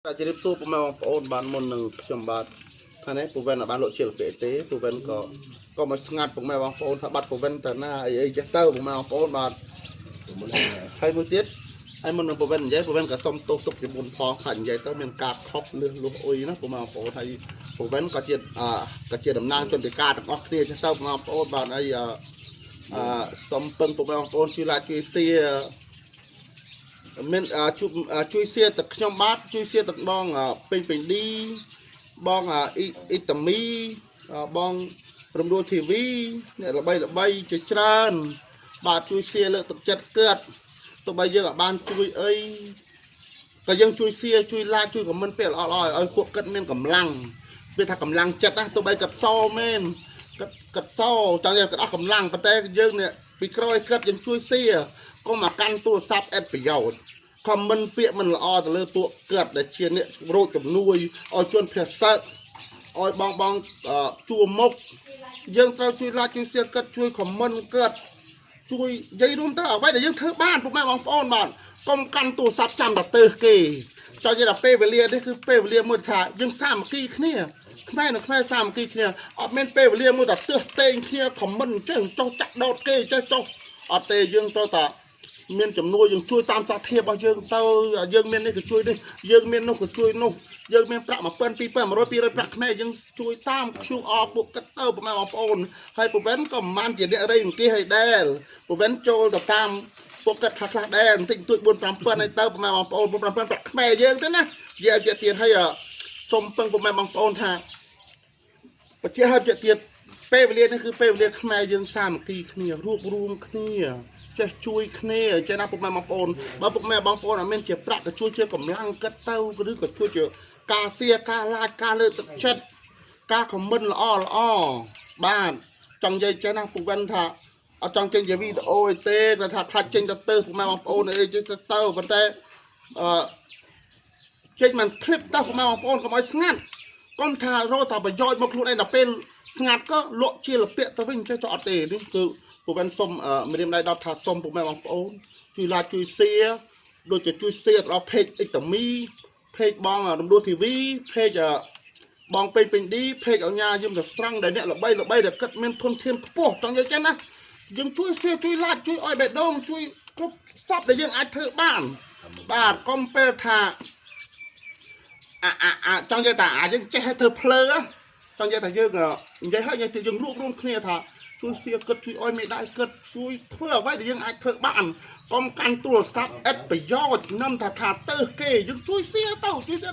តែជ្រាបសួរពុកម៉ែបងប្អូនបានមុននឹងខ្ញុំបាទថានេះពូវិនបានលក់ជាលពាកទេពូវិនក៏មកស្ងាត់ពុកម៉ែបងប្អូនថាបាត់ពូវិនទៅណាអីចេះទៅពុកម៉ែបងប្អូនបាទហើយមួយទៀតហើយមុននឹងពូវិននិយាយពូវិនក៏សុំទោសទុកពីមុនផងខ្លាចនិយាយទៅមានការខុសលឺលុះអុយណាពុកម៉ែបងប្អូនហើយពូវិនក៏ជាតំណាងជនពិការទាំងអស់គ្នាចេះទៅពុកម៉ែបងប្អូនបាទហើយសុំពឹងពុកម៉ែបងប្អូនជួយឡាជួយសៀមានជួយសៀទឹកខ្ញុំបាទជួយសៀទឹកបងពេញឌីបងអ៊ីតាមីបងរំដួលធីវីអ្នកល្បីជាច្រើនបាទជួយសៀលើកទឹកចិត្តគាត់ទោះបីយើងអាចបានជួយអីក៏យើងជួយសៀជួយឡាជួយខមមិនពេលល្អឲ្យពួកគាត់មានកម្លាំងវាថាកម្លាំងចិត្តណាទោះបីគាត់សោមែនគាត់សោចង់យើងគាត់អស់កម្លាំងប៉ុន្តែយើងនេះពីក្រោយគាត់យើងជួយសៀកុំមកកាន់ទូរស័ព្ទអេតប្រយោជន៍ខមមិនពាក្យមិនល្អទៅលើពួកគាត់ដែលជាអ្នករោគជំនួយឲ្យជនភេសជ្ជឲ្យបងជួមុខយើងត្រូវជួយឡាជួយសៀគាត់ជួយខមមិនគាត់ជួយនិយាយរួមទៅអ្វីដែលយើងធ្វើបានពុកម៉ែបងប្អូនបាទកុំកាន់ទូរស័ព្ទចាំតែទៅគេចង់និយាយថាពេលវេលានេះគឺពេលវេលាមួយថាយើងសាមគ្គីគ្នាខ្មែរនិងខ្មែរសាមគ្គីគ្នាអត់មានពេលវេលាមួយតែទើសពេងគ្នាខមមិនចេះចុះចាក់ដោតគេចេះចុះអត់ទេយើងត្រូវតែមានចំនួនយើងជួយតាមសទ្ធារបស់យើងទៅយើងមាននេះក៏ជួយនេះយើងមាននោះក៏ជួយនោះយើងមានប្រាក់1000 2000 100 200ប្រាក់ខ្មែរយើងជួយតាម QR ពួកកាត់ទៅបងប្អូនហើយប្រវេនក៏មិនបានជាអ្នករៃអង្គាឲ្យដែរប្រវេនចូលទៅតាមពួកកាត់ខ្លះដែរបន្តិចតួច 4 5000ឲ្យទៅបងប្អូន 4 5000ប្រាក់ខ្មែរយើងទៅណានិយាយទៀតហើយសុំពឹងបងប្អូនថាប្រជាហើយទៀតពេលវេលានេះគឺពេលវេលាខ្មែរយើងសាមគ្គីគ្នារួបរวมគ្នាចេះជួយគ្នាចេះណាពុកម៉ែបងប្អូនបើពុកម៉ែបងប្អូនអត់មានជាប្រាក់ក៏ជួយជាកម្លាំងកាត់ទៅឬក៏ជួយជាការសៀការឡាចការលើកទឹកចិត្តការខមមិនល្អបាទចង់និយាយចេះណាពុកវិនថាអត់ចង់ចេញជាវីដេអូឯទេគាត់ថាខ្លាចចេញទៅពុកម៉ែបងប្អូនអីចេះទៅប៉ុន្តែចេញមិនคลิปទៅពុកម៉ែបងប្អូនកុំឲ្យស្ងាត់កុំថារកតែប្រយោជន៍មកខ្លួនឯងដល់ពេលស្ងាត់ក៏លក់ជាលពាកទៅវិញចេះទៅអត់ទេនេះគឺពុកវិនសុំមេរៀនដៃដល់ថាសុំពុកម៉ែបងប្អូនជួយឡាជួយសៀដូចជាជួយសៀដល់เพจអ៊ីតាមីเพจបងរំដួលធីវីเพจបងពេញឌីเพจអញ្ញាយឹមទៅស្រង់ដែលអ្នកល្បីដែលគិតមានធនធានខ្ពស់ចង់និយាយចឹងណាយើងជួយសៀជួយឡាជួយឲ្យបេះដូងជួយគ្រប់សពដែលយើងអាចធ្វើបានបាទកុំពេលថាចង់និយាយថាយើងចេះឲ្យធ្វើភ្លើចង់និយាយថាយើងនិយាយឲ្យយើងរួបរวมគ្នាថាជួយសៀគិតជួយឲ្យមេដៃគិតជួយធ្វើអ្វីដែលយើងអាចធ្វើបានកុំកាន់ទូរស័ព្ទឥតប្រយោជន៍នឹមថាទៅគេយើងជួយសៀទៅជួយសៀ